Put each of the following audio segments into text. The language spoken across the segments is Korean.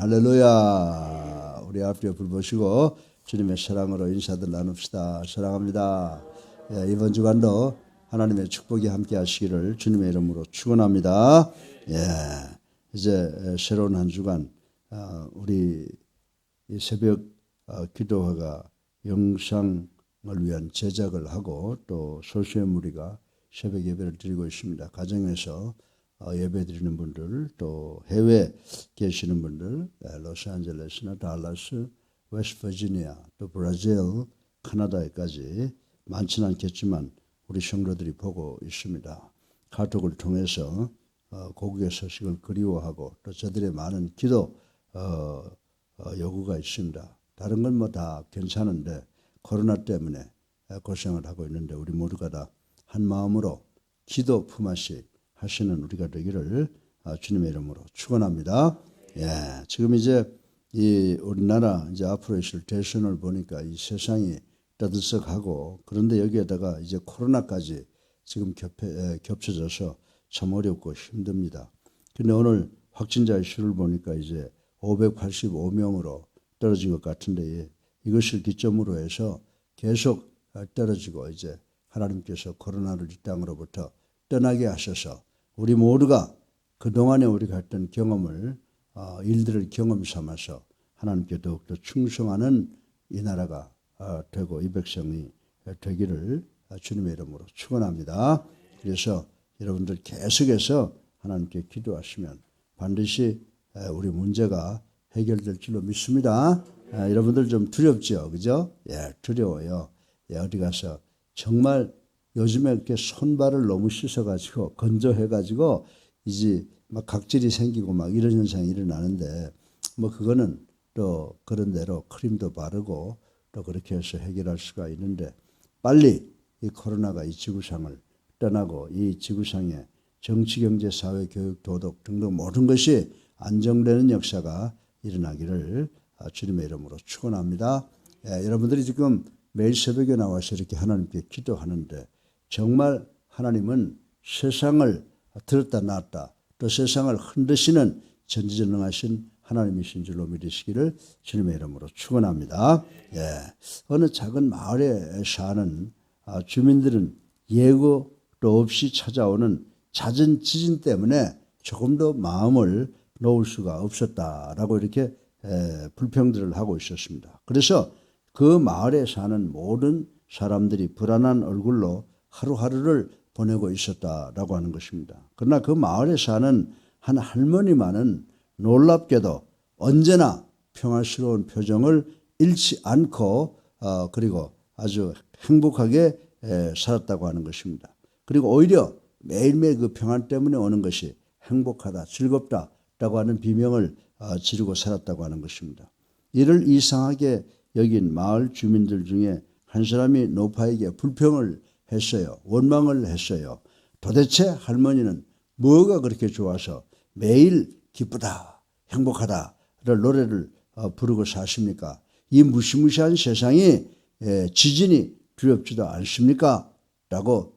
할렐루야. 우리 앞뒤에 불 보시고 주님의 사랑으로 인사들 나눕시다. 사랑합니다. 예, 이번 주간도 하나님의 축복이 함께 하시기를 주님의 이름으로 축원합니다. 예, 이제 새로운 한 주간 우리 이 새벽 기도회가 영상을 위한 제작을 하고 또 소수의 무리가 새벽 예배를 드리고 있습니다. 가정에서 예배 드리는 분들, 또 해외에 계시는 분들, 로스앤젤레스나 달라스, 웨스트버지니아, 또 브라질, 카나다에까지 많지는 않겠지만 우리 성도들이 보고 있습니다. 카톡을 통해서 고국의 소식을 그리워하고 또 저들의 많은 기도 요구가 있습니다. 다른 건 뭐 다 괜찮은데 코로나 때문에 고생을 하고 있는데 우리 모두가 다 한 마음으로 기도 품앗이 하시는 우리가 되기를 주님의 이름으로 축원합니다. 예, 지금 이제 이 우리나라 이제 앞으로 있을 대선을 보니까 이 세상이 떠들썩하고, 그런데 여기에다가 이제 코로나까지 지금 겹쳐져서 참 어렵고 힘듭니다. 근데 오늘 확진자의 수를 보니까 이제 585명으로 떨어진 것 같은데, 이것을 기점으로 해서 계속 떨어지고 이제 하나님께서 코로나를 이 땅으로부터 떠나게 하셔서 우리 모두가 그동안에 우리가 했던 경험을 일들을 경험 삼아서 하나님께 더욱더 충성하는 이 나라가 되고 이 백성이 되기를 주님의 이름으로 축원합니다. 그래서 여러분들 계속해서 하나님께 기도하시면 반드시 우리 문제가 해결될 줄로 믿습니다. 여러분들 좀 두렵죠, 그죠? 예, 두려워요. 예, 어디 가서 정말 요즘에 이렇게 손발을 너무 씻어가지고 건조해가지고 이제 막 각질이 생기고 막 이런 현상이 일어나는데, 뭐 그거는 또 그런 대로 크림도 바르고 또 그렇게 해서 해결할 수가 있는데, 빨리 이 코로나가 이 지구상을 떠나고 이 지구상에 정치, 경제, 사회, 교육, 도덕 등등 모든 것이 안정되는 역사가 일어나기를 주님의 이름으로 축원합니다. 예, 여러분들이 지금 매일 새벽에 나와서 이렇게 하나님께 기도하는데 정말 하나님은 세상을 들었다 놨다 또 세상을 흔드시는 전지전능하신 하나님이신 줄로 믿으시기를 주님의 이름으로 축원합니다. 예, 어느 작은 마을에 사는 주민들은 예고도 없이 찾아오는 잦은 지진 때문에 조금 더 마음을 놓을 수가 없었다라고 이렇게 불평들을 하고 있었습니다. 그래서 그 마을에 사는 모든 사람들이 불안한 얼굴로 하루하루를 보내고 있었다라고 하는 것입니다. 그러나 그 마을에 사는 한 할머니만은 놀랍게도 언제나 평화스러운 표정을 잃지 않고 그리고 아주 행복하게 살았다고 하는 것입니다. 그리고 오히려 매일매일 그 평안 때문에 오는 것이 행복하다, 즐겁다라고 하는 비명을 지르고 살았다고 하는 것입니다. 이를 이상하게 여긴 마을 주민들 중에 한 사람이 노파에게 불평을 했어요. 원망을 했어요. 도대체 할머니는 뭐가 그렇게 좋아서 매일 기쁘다, 행복하다를 노래를 부르고 사십니까? 이 무시무시한 세상이 지진이 두렵지도 않습니까? 라고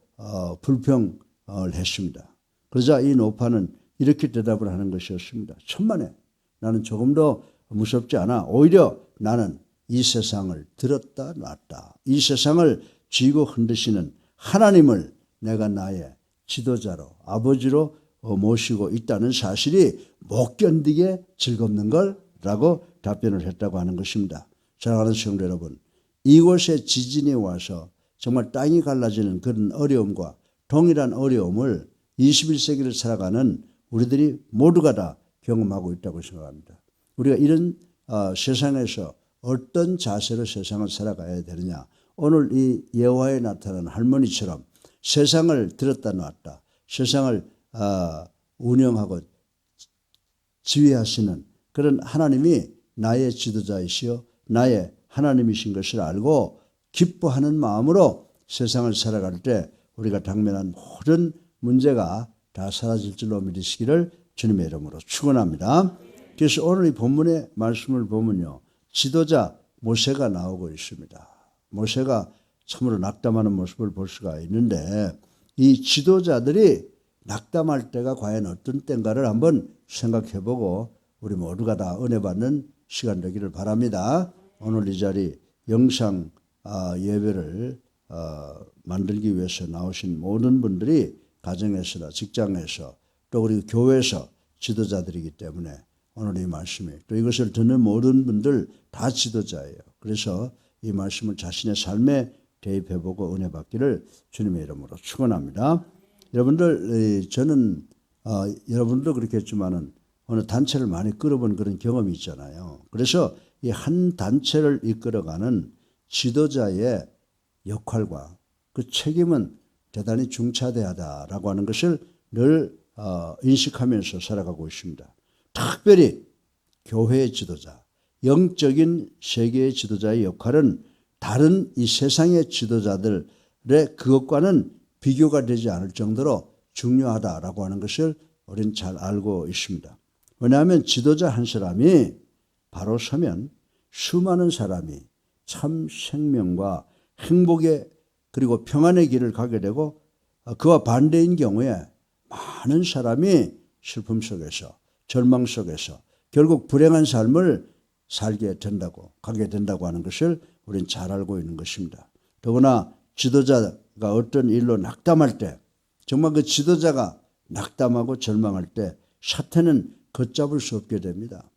불평을 했습니다. 그러자 이 노파는 이렇게 대답을 하는 것이었습니다. 천만에 나는 조금 더 무섭지 않아. 오히려 나는 이 세상을 들었다 놨다. 이 세상을 쥐고 흔드시는 하나님을 내가 나의 지도자로 아버지로 모시고 있다는 사실이 못 견디게 즐겁는 걸 라고 답변을 했다고 하는 것입니다. 사랑하는 성도 여러분, 이곳에 지진이 와서 정말 땅이 갈라지는 그런 어려움과 동일한 어려움을 21세기를 살아가는 우리들이 모두가 다 경험하고 있다고 생각합니다. 우리가 이런 세상에서 어떤 자세로 세상을 살아가야 되느냐. 오늘 이 여호와에 나타난 할머니처럼 세상을 들었다 놨다, 세상을 운영하고 지휘하시는 그런 하나님이 나의 지도자이시여 나의 하나님이신 것을 알고 기뻐하는 마음으로 세상을 살아갈 때 우리가 당면한 모든 문제가 다 사라질 줄로 믿으시기를 주님의 이름으로 축원합니다. 그래서 오늘 이 본문의 말씀을 보면요, 지도자 모세가 나오고 있습니다. 모세가 참으로 낙담하는 모습을 볼 수가 있는데, 이 지도자들이 낙담할 때가 과연 어떤 때인가를 한번 생각해보고 우리 모두가 다 은혜 받는 시간 되기를 바랍니다. 오늘 이 자리 영상 예배를 만들기 위해서 나오신 모든 분들이 가정에서나 직장에서 또 우리 교회에서 지도자들이기 때문에 오늘 이 말씀이 또 이것을 듣는 모든 분들 다 지도자예요. 그래서 이 말씀을 자신의 삶에 대입해보고 은혜 받기를 주님의 이름으로 축원합니다. 여러분들 저는 여러분도 그렇겠지만은 어느 단체를 많이 끌어본 그런 경험이 있잖아요. 그래서 이 한 단체를 이끌어가는 지도자의 역할과 그 책임은 대단히 중차대하다라고 하는 것을 늘 인식하면서 살아가고 있습니다. 특별히 교회의 지도자, 영적인 세계의 지도자의 역할은 다른 이 세상의 지도자들의 그것과는 비교가 되지 않을 정도로 중요하다라고 하는 것을 우리는 잘 알고 있습니다. 왜냐하면 지도자 한 사람이 바로 서면 수많은 사람이 참 생명과 행복의 그리고 평안의 길을 가게 되고 그와 반대인 경우에 많은 사람이 슬픔 속에서 절망 속에서 결국 불행한 삶을 가게 된다고 하는 것을 우리는 잘 알고 있는 것입니다. 더구나 지도자가 어떤 일로 낙담할 때 정말 그 지도자가 낙담하고 절망할 때 사태는 걷잡을 수 없게 됩니다.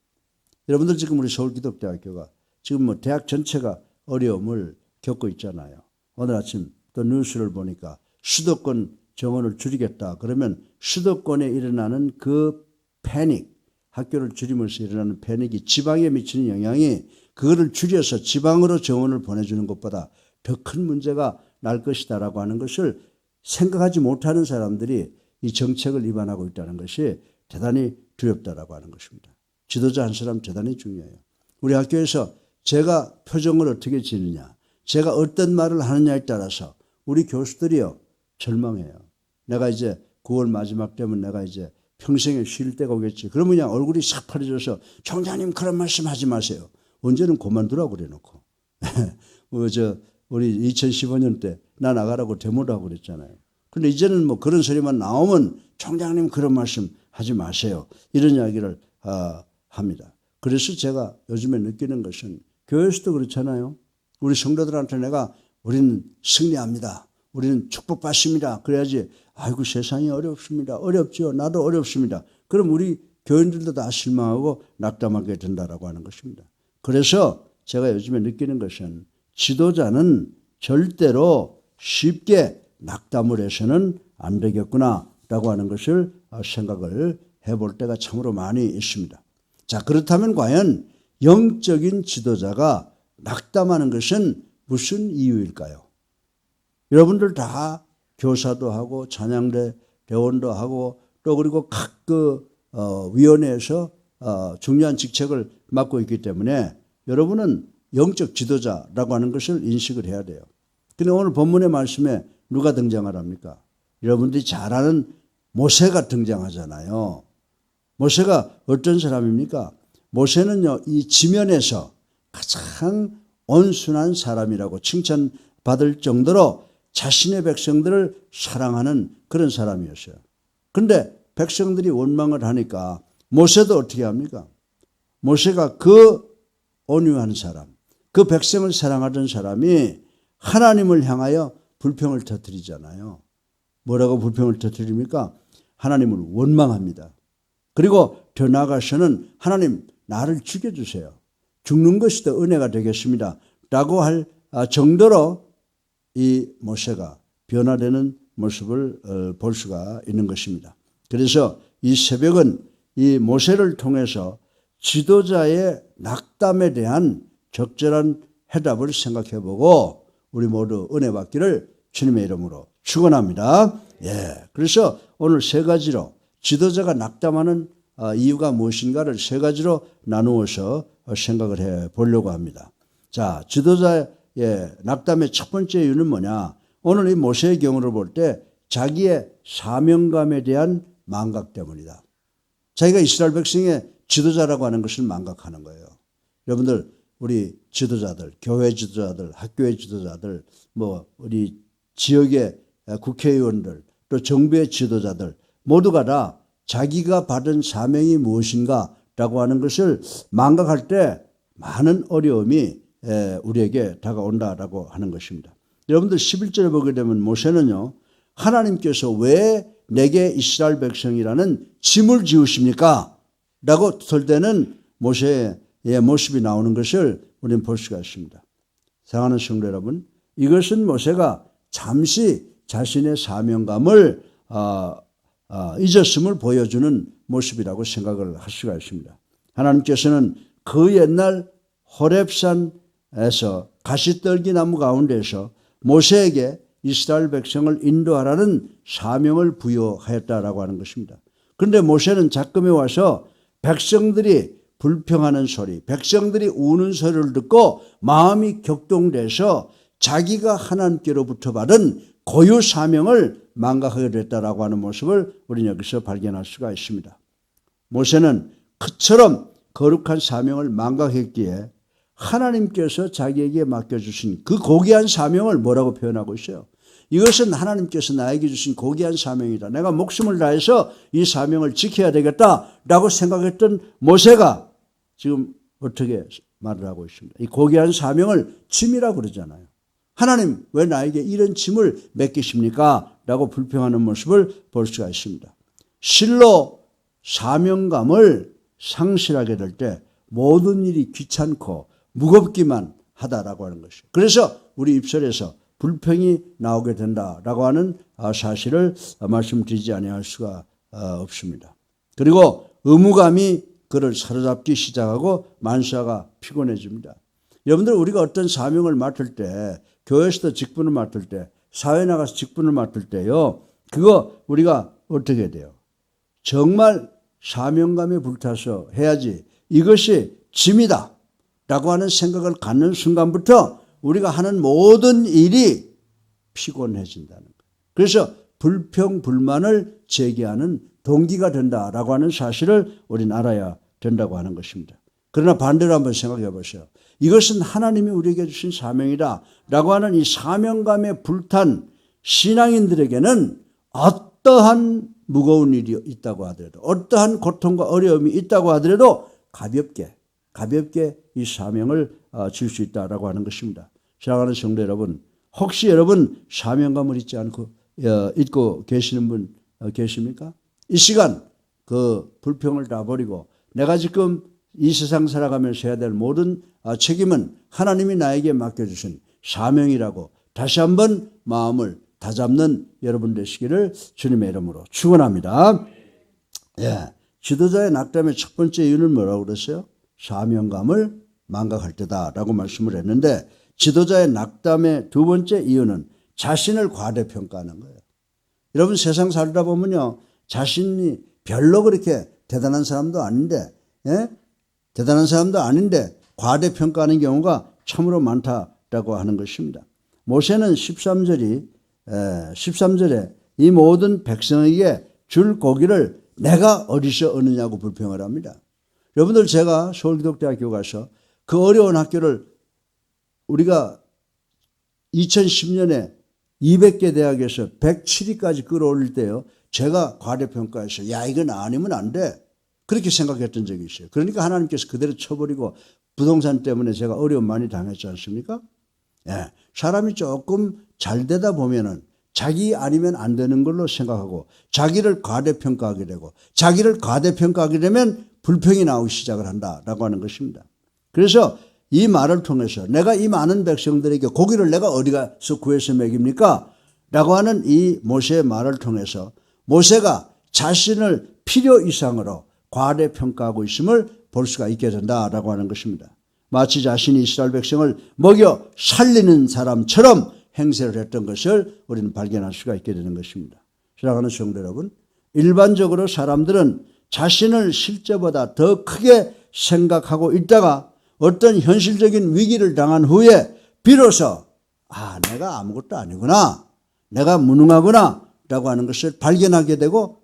여러분들 지금 우리 서울기독대학교가 지금 뭐 대학 전체가 어려움을 겪고 있잖아요. 오늘 아침 또 뉴스를 보니까 수도권 정원을 줄이겠다. 그러면 수도권에 일어나는 그 패닉, 학교를 줄이면서 일어나는 패닉이 지방에 미치는 영향이 그거를 줄여서 지방으로 정원을 보내주는 것보다 더 큰 문제가 날 것이다라고 하는 것을 생각하지 못하는 사람들이 이 정책을 위반하고 있다는 것이 대단히 두렵다라고 하는 것입니다. 지도자 한 사람 대단히 중요해요. 우리 학교에서 제가 표정을 어떻게 지느냐, 제가 어떤 말을 하느냐에 따라서 우리 교수들이요 절망해요. 내가 이제 9월 마지막 되면 내가 이제 평생에 쉴 때가 오겠지. 그러면 그냥 얼굴이 싹 파래져서 총장님 그런 말씀 하지 마세요. 언제는 그만두라고 그래놓고. 우리 2015년 때 나 나가라고 데모도 하고 그랬잖아요. 근데 이제는 뭐 그런 소리만 나오면 총장님 그런 말씀 하지 마세요. 이런 이야기를 합니다. 그래서 제가 요즘에 느끼는 것은 교회에서도 그렇잖아요. 우리 성도들한테 우리는 승리합니다. 우리는 축복받습니다. 그래야지 아이고 세상이 어렵습니다. 어렵죠. 나도 어렵습니다. 그럼 우리 교인들도 다 실망하고 낙담하게 된다라고 하는 것입니다. 그래서 제가 요즘에 느끼는 것은 지도자는 절대로 쉽게 낙담을 해서는 안 되겠구나라고 하는 것을 생각을 해볼 때가 참으로 많이 있습니다. 자, 그렇다면 과연 영적인 지도자가 낙담하는 것은 무슨 이유일까요? 여러분들 다 교사도 하고 찬양대 대원도 하고 또 그리고 각 위원회에서 중요한 직책을 맡고 있기 때문에 여러분은 영적 지도자라고 하는 것을 인식을 해야 돼요. 그런데 오늘 본문의 말씀에 누가 등장하랍니까? 여러분들이 잘 아는 모세가 등장하잖아요. 모세가 어떤 사람입니까? 모세는요, 이 지면에서 가장 온순한 사람이라고 칭찬받을 정도로 자신의 백성들을 사랑하는 그런 사람이었어요. 그런데 백성들이 원망을 하니까 모세도 어떻게 합니까? 모세가 그 온유한 사람, 그 백성을 사랑하던 사람이 하나님을 향하여 불평을 터뜨리잖아요. 뭐라고 불평을 터뜨립니까? 하나님을 원망합니다. 그리고 더 나아가서는 하나님 나를 죽여주세요. 죽는 것이 더 은혜가 되겠습니다. 라고 할 정도로 이 모세가 변화되는 모습을 볼 수가 있는 것입니다. 그래서 이 새벽은 이 모세를 통해서 지도자의 낙담에 대한 적절한 해답을 생각해보고 우리 모두 은혜 받기를 주님의 이름으로 축원합니다. 예, 그래서 오늘 세 가지로 지도자가 낙담하는 이유가 무엇인가를 세 가지로 나누어서 생각을 해 보려고 합니다. 자, 지도자의 낙담의 첫 번째 이유는 뭐냐? 오늘 이 모세의 경우를 볼 때 자기의 사명감에 대한 망각 때문이다. 자기가 이스라엘 백성의 지도자라고 하는 것을 망각하는 거예요. 여러분들 우리 지도자들, 교회 지도자들, 학교의 지도자들, 뭐 우리 지역의 국회의원들, 또 정부의 지도자들 모두가 다 자기가 받은 사명이 무엇인가라고 된다라고 하는 것을 망각할 때 많은 어려움이 우리에게 다가온다라고 하는 것입니다. 여러분들 11절에 보게 되면 모세는요, 하나님께서 왜 내게 이스라엘 백성이라는 짐을 지우십니까? 라고 설 때는 모세의 모습이 나오는 것을 우리는 볼 수가 있습니다. 사랑하는 성도 여러분, 이것은 모세가 잠시 자신의 사명감을 잊었음을 보여주는 모습이라고 생각을 할 수가 있습니다. 하나님께서는 그 옛날 호렙산에서 가시떨기 나무 가운데서 모세에게 이스라엘 백성을 인도하라는 사명을 부여하였다라고 하는 것입니다. 그런데 모세는 작금에 와서 백성들이 불평하는 소리, 백성들이 우는 소리를 듣고 마음이 격동돼서 자기가 하나님께로부터 받은 고유 사명을 망각하게 됐다라고 하는 모습을 우리는 여기서 발견할 수가 있습니다. 모세는 그처럼 거룩한 사명을 망각했기에 하나님께서 자기에게 맡겨주신 그 고귀한 사명을 뭐라고 표현하고 있어요? 이것은 하나님께서 나에게 주신 고귀한 사명이다. 내가 목숨을 다해서 이 사명을 지켜야 되겠다라고 생각했던 모세가 지금 어떻게 말을 하고 있습니다. 이 고귀한 사명을 짐이라고 그러잖아요. 하나님 왜 나에게 이런 짐을 맡기십니까? 라고 불평하는 모습을 볼 수가 있습니다. 실로 사명감을 상실하게 될 때 모든 일이 귀찮고 무겁기만 하다라고 하는 것이죠. 그래서 우리 입술에서 불평이 나오게 된다라고 하는 사실을 말씀드리지 아니할 수가 없습니다. 그리고 의무감이 그를 사로잡기 시작하고 만사가 피곤해집니다. 여러분들 우리가 어떤 사명을 맡을 때, 교회에서도 직분을 맡을 때, 사회에 나가서 직분을 맡을 때요, 그거 우리가 어떻게 돼요? 정말 사명감에 불타서 해야지 이것이 짐이다 라고 하는 생각을 갖는 순간부터 우리가 하는 모든 일이 피곤해진다는 거예요. 그래서 불평, 불만을 제기하는 동기가 된다라고 하는 사실을 우리는 알아야 된다고 하는 것입니다. 그러나 반대로 한번 생각해 보세요. 이것은 하나님이 우리에게 주신 사명이다 라고 하는 이 사명감에 불탄 신앙인들에게는 어떠한 무거운 일이 있다고 하더라도, 어떠한 고통과 어려움이 있다고 하더라도 가볍게 이 사명을 질 수 있다라고 하는 것입니다. 사랑하는 성도 여러분, 혹시 여러분 사명감을 잊고 계시는 분 계십니까? 이 시간 그 불평을 다 버리고 내가 지금 이 세상 살아가면서 해야 될 모든 책임은 하나님이 나에게 맡겨주신 사명이라고 다시 한번 마음을 다잡는 여러분 되시기를 주님의 이름으로 축원합니다. 예, 지도자의 낙담의 첫 번째 이유는 뭐라고 그랬어요? 사명감을 망각할 때다라고 말씀을 했는데, 지도자의 낙담의 두 번째 이유는 자신을 과대평가하는 거예요. 여러분 세상 살다 보면요, 자신이 별로 그렇게 대단한 사람도 아닌데, 대단한 사람도 아닌데 과대평가하는 경우가 참으로 많다라고 하는 것입니다. 모세는 13절에 이 모든 백성에게 줄 고기를 내가 어디서 얻느냐고 불평을 합니다. 여러분들 제가 서울기독대학교 가서 그 어려운 학교를 우리가 2010년에 200개 대학에서 107위까지 끌어올릴 때요, 제가 과대평가해서 야 이건 아니면 안 돼 그렇게 생각했던 적이 있어요. 그러니까 하나님께서 그대로 쳐버리고 부동산 때문에 제가 어려움 많이 당했지 않습니까? 예, 사람이 조금 잘 되다 보면은 자기 아니면 안 되는 걸로 생각하고 자기를 과대평가하게 되고, 자기를 과대평가하게 되면 불평이 나오기 시작을 한다라고 하는 것입니다. 그래서 이 말을 통해서 내가 이 많은 백성들에게 고기를 내가 어디 가서 구해서 먹입니까? 라고 하는 이 모세의 말을 통해서 모세가 자신을 필요 이상으로 과대평가하고 있음을 볼 수가 있게 된다라고 하는 것입니다. 마치 자신이 이스라엘 백성을 먹여 살리는 사람처럼 행세를 했던 것을 우리는 발견할 수가 있게 되는 것입니다. 사랑하는 성도 여러분, 일반적으로 사람들은 자신을 실제보다 더 크게 생각하고 있다가 어떤 현실적인 위기를 당한 후에 비로소 내가 아무것도 아니구나, 내가 무능하구나 라고 하는 것을 발견하게 되고,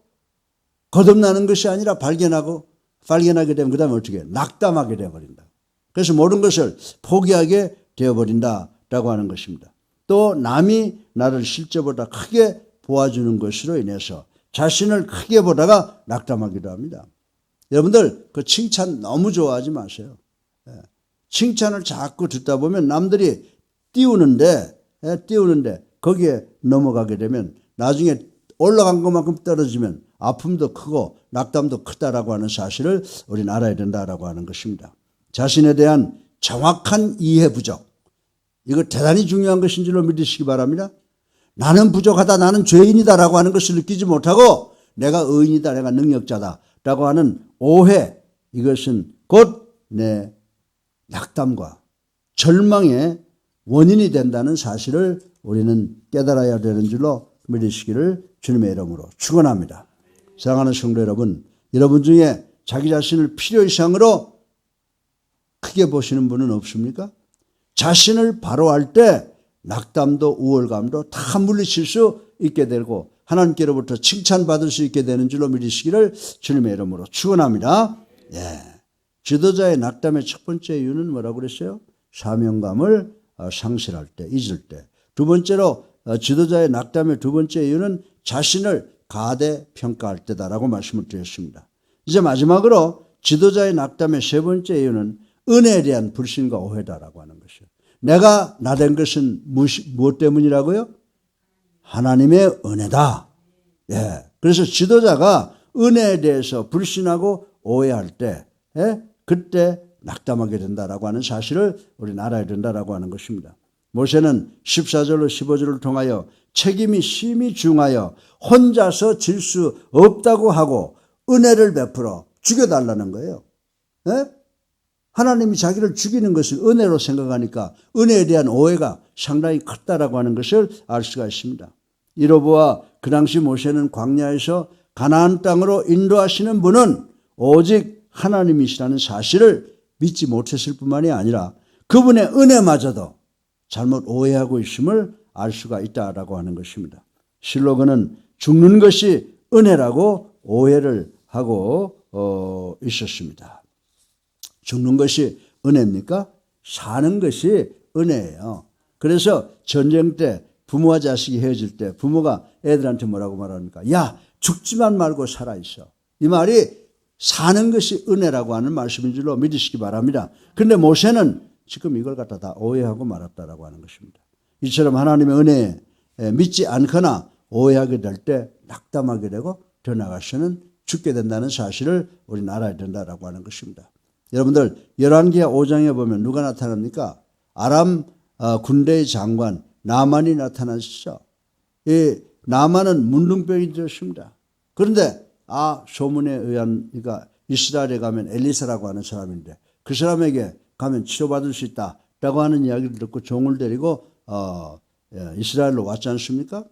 거듭나는 것이 아니라 발견하게 되면 그 다음에 어떻게 낙담하게 되어버린다. 그래서 모든 것을 포기하게 되어버린다라고 하는 것입니다. 또 남이 나를 실제보다 크게 보아주는 것으로 인해서 자신을 크게 보다가 낙담하기도 합니다. 여러분들 그 칭찬 너무 좋아하지 마세요. 칭찬을 자꾸 듣다 보면 남들이 띄우는데 거기에 넘어가게 되면 나중에 올라간 것만큼 떨어지면 아픔도 크고 낙담도 크다라고 하는 사실을 우리는 알아야 된다라고 하는 것입니다. 자신에 대한 정확한 이해 부족, 이거 대단히 중요한 것인 줄로 믿으시기 바랍니다. 나는 부족하다, 나는 죄인이다라고 하는 것을 느끼지 못하고 내가 의인이다, 내가 능력자다라고 하는 오해, 이것은 곧 내 낙담과 절망의 원인이 된다는 사실을 우리는 깨달아야 되는 줄로 믿으시기를 주님의 이름으로 축원합니다. 사랑하는 성도 여러분, 여러분 중에 자기 자신을 필요 이상으로 크게 보시는 분은 없습니까? 자신을 바로 할 때 낙담도 우월감도 다 물리칠 수 있게 되고 하나님께로부터 칭찬받을 수 있게 되는 줄로 믿으시기를 주님의 이름으로 축원합니다. 지도자의 낙담의 첫 번째 이유는 뭐라고 그랬어요? 사명감을 상실할 때, 잊을 때. 두 번째로 지도자의 낙담의 두 번째 이유는 자신을 가대평가할 때다라고 말씀을 드렸습니다. 이제 마지막으로 지도자의 낙담의 세 번째 이유는 은혜에 대한 불신과 오해다라고 하는 것이요. 내가 나된 것은 무엇 때문이라고요? 하나님의 은혜다. 그래서 지도자가 은혜에 대해서 불신하고 오해할 때, 그때 낙담하게 된다라고 하는 사실을 우리는 알아야 된다라고 하는 것입니다. 모세는 14절로 15절을 통하여 책임이 심히 중하여 혼자서 질 수 없다고 하고 은혜를 베풀어 죽여달라는 거예요. 하나님이 자기를 죽이는 것을 은혜로 생각하니까 은혜에 대한 오해가 상당히 컸다라고 하는 것을 알 수가 있습니다. 이로 보아 그 당시 모세는 광야에서 가나안 땅으로 인도하시는 분은 오직 하나님이시라는 사실을 믿지 못했을 뿐만이 아니라 그분의 은혜마저도 잘못 오해하고 있음을 알 수가 있다라고 하는 것입니다. 실로 그는 죽는 것이 은혜라고 오해를 하고 있었습니다. 죽는 것이 은혜입니까? 사는 것이 은혜예요. 그래서 전쟁 때 부모와 자식이 헤어질 때 부모가 애들한테 뭐라고 말합니까? 야, 죽지만 말고 살아있어. 이 말이 사는 것이 은혜라고 하는 말씀인 줄로 믿으시기 바랍니다. 그런데 모세는 지금 이걸 갖다 다 오해하고 말았다라고 하는 것입니다. 이처럼 하나님의 은혜에 믿지 않거나 오해하게 될 때 낙담하게 되고 더 나아가서는 죽게 된다는 사실을 우리는 알아야 된다라고 하는 것입니다. 여러분들 열왕기하 5장에 보면 누가 나타납니까? 아람 군대의 장관 나만이 나타나시죠. 이 나만은 문둥병이 되었습니다. 그런데 소문에 의한 그러니까 이스라엘에 가면 엘리사라고 하는 사람인데 그 사람에게 가면 치료받을 수 있다라고 하는 이야기를 듣고 종을 데리고 이스라엘로 왔지 않습니까?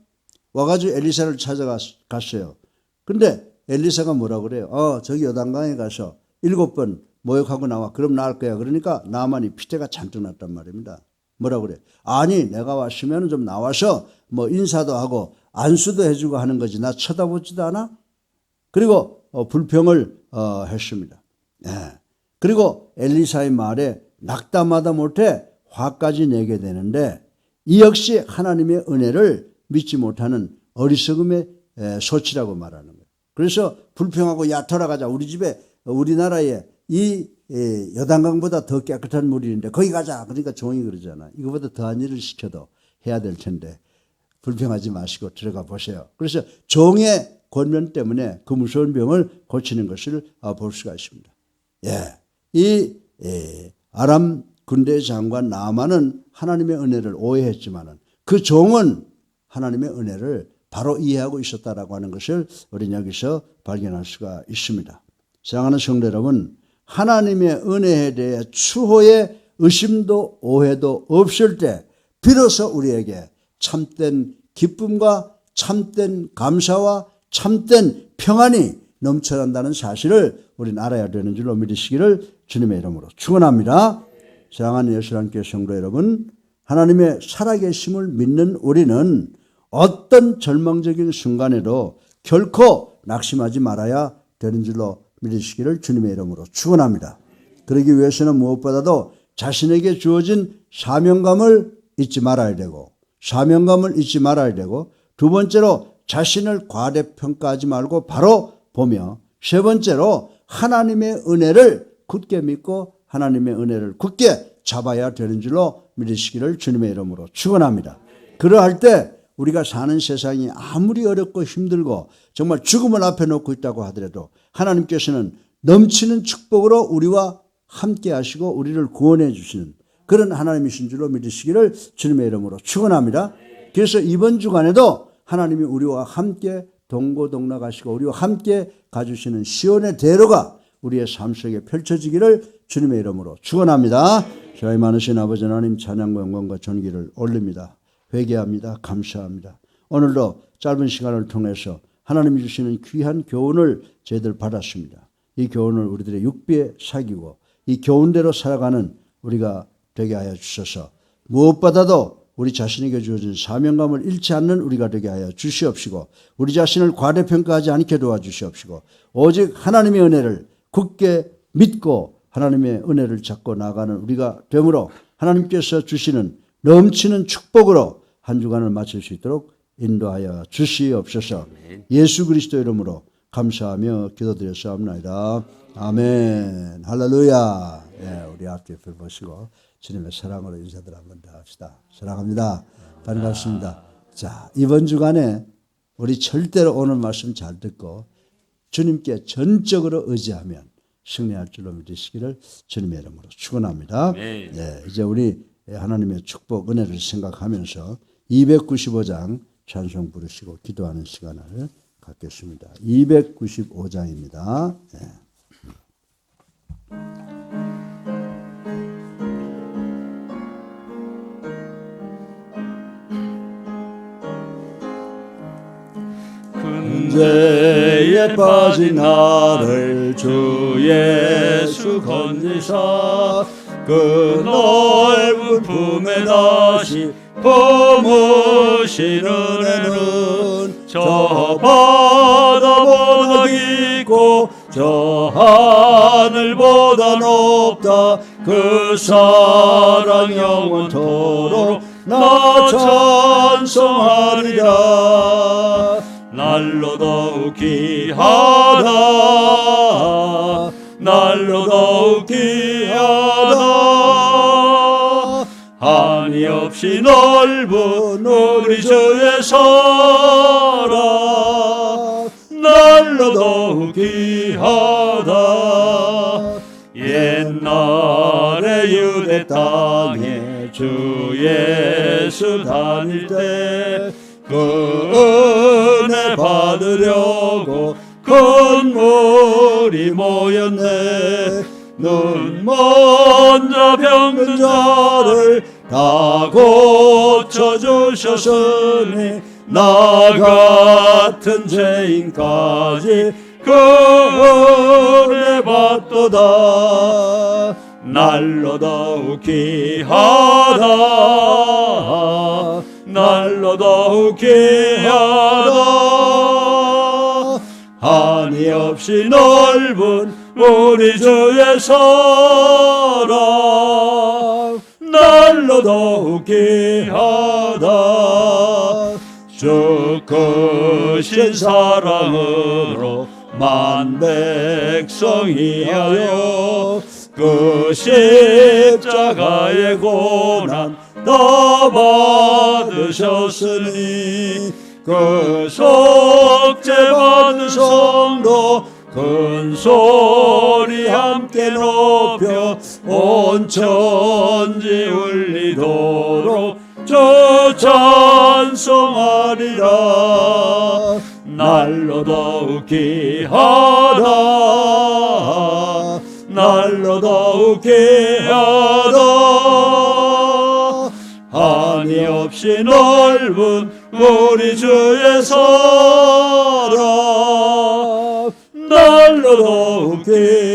와가지고 엘리사를 찾아갔어요. 근데 엘리사가 뭐라고 그래요? 저기 요단강에 가서 7번 모욕하고 나와. 그럼 나을 거야. 그러니까 나만이 피태가 잔뜩 났단 말입니다. 뭐라고 그래? 아니 내가 왔으면 좀 나와서 뭐 인사도 하고 안수도 해주고 하는 거지. 나 쳐다보지도 않아? 그리고 불평을 했습니다. 그리고 엘리사의 말에 낙담하다 못해 화까지 내게 되는데 이 역시 하나님의 은혜를 믿지 못하는 어리석음의 소치라고 말하는 거예요. 그래서 불평하고 야 돌아가자. 우리 집에 우리나라에 이 요단강보다 더 깨끗한 물이 있는데 거기 가자. 그러니까 종이 그러잖아. 이거보다 더한 일을 시켜도 해야 될 텐데 불평하지 마시고 들어가 보세요. 그래서 종의 권면 때문에 그 무서운 병을 고치는 것을 볼 수가 있습니다. 이 아람 군대 장관 나아만은 하나님의 은혜를 오해했지만은 그 종은 하나님의 은혜를 바로 이해하고 있었다라고 하는 것을 우리는 여기서 발견할 수가 있습니다. 사랑하는 성도 여러분, 하나님의 은혜에 대해 추호의 의심도 오해도 없을 때 비로소 우리에게 참된 기쁨과 참된 감사와 참된 평안이 넘쳐난다는 사실을 우리는 알아야 되는 줄로 믿으시기를 주님의 이름으로 축원합니다. 사랑하는 예수님께 성도 여러분, 하나님의 살아계심을 믿는 우리는 어떤 절망적인 순간에도 결코 낙심하지 말아야 되는 줄로 믿으시기를 주님의 이름으로 축원합니다. 그러기 위해서는 무엇보다도 자신에게 주어진 사명감을 잊지 말아야 되고 두 번째로 자신을 과대평가하지 말고 바로 보며 세 번째로 하나님의 은혜를 굳게 믿고 하나님의 은혜를 굳게 잡아야 되는 줄로 믿으시기를 주님의 이름으로 축원합니다. 그러할 때 우리가 사는 세상이 아무리 어렵고 힘들고 정말 죽음을 앞에 놓고 있다고 하더라도 하나님께서는 넘치는 축복으로 우리와 함께 하시고 우리를 구원해 주시는 그런 하나님이신 줄로 믿으시기를 주님의 이름으로 축원합니다. 그래서 이번 주간에도 하나님이 우리와 함께 동고동락하시고 우리와 함께 가주시는 시온의 대로가 우리의 삶 속에 펼쳐지기를 주님의 이름으로 축원합니다. 저희 많으신 아버지 하나님 찬양과 영광과 존귀를 올립니다. 회개합니다. 감사합니다. 오늘도 짧은 시간을 통해서 하나님이 주시는 귀한 교훈을 저희들 받았습니다. 이 교훈을 우리들의 육비에 새기고 이 교훈대로 살아가는 우리가 되게 하여 주셔서 무엇보다도 우리 자신에게 주어진 사명감을 잃지 않는 우리가 되게 하여 주시옵시고 우리 자신을 과대평가하지 않게 도와주시옵시고 오직 하나님의 은혜를 굳게 믿고 하나님의 은혜를 잡고 나가는 우리가 되므로 하나님께서 주시는 넘치는 축복으로 한 주간을 마칠 수 있도록 인도하여 주시옵소서. 예수 그리스도 이름으로 감사하며 기도드렸사옵나이다. 아멘. 할렐루야. 예, 우리 앞뒤를 보시고 주님의 사랑으로 인사들 한번 더 합시다. 사랑합니다. 반갑습니다. 자, 이번 주간에 우리 절대로 오늘 말씀 잘 듣고 주님께 전적으로 의지하면 승리할 줄로 믿으시기를 주님의 이름으로 축원합니다. 예, 이제 우리 하나님의 축복 은혜를 생각하면서 295장 찬송 부르시고 기도하는 시간을 갖겠습니다. 295장입니다. 예. 문제에 빠진 나를 주 예수 건지사 그 넓은 품에 다시 품으신 은혜는 저 바다보다 깊고 저 하늘보다 높다. 그 사랑 영원토록 나 찬송하리라. 날로 더욱 귀하다. 날로 더욱 귀하다. 한이 없이 넓은 우리 주의 사랑. 날로 더욱 귀하다. 옛날에 유대 땅에 주 예수 다닐 때 그 은혜 받으려고 큰 무리 모였네. 눈 먼저 병든 자를 다 고쳐주셨으니 나 같은 죄인까지 그 은혜 받도다. 날로 더욱 귀하다. 날로 더욱 귀하다. 한이 없이 넓은 우리 주의 사랑. 날로 더욱 귀하다. 주 크신 사랑으로 만 백성 위하여 그 십자가의 고난 다 받으셨으니 그 속죄 받은 성도 큰 소리 함께 높여 온 천지 울리도록 주 찬송하리라. 날로 더욱 귀하다. 날로 더욱 귀하다. 한이 없이 넓은 우리 주의 사랑. 날로 더욱 귀하다.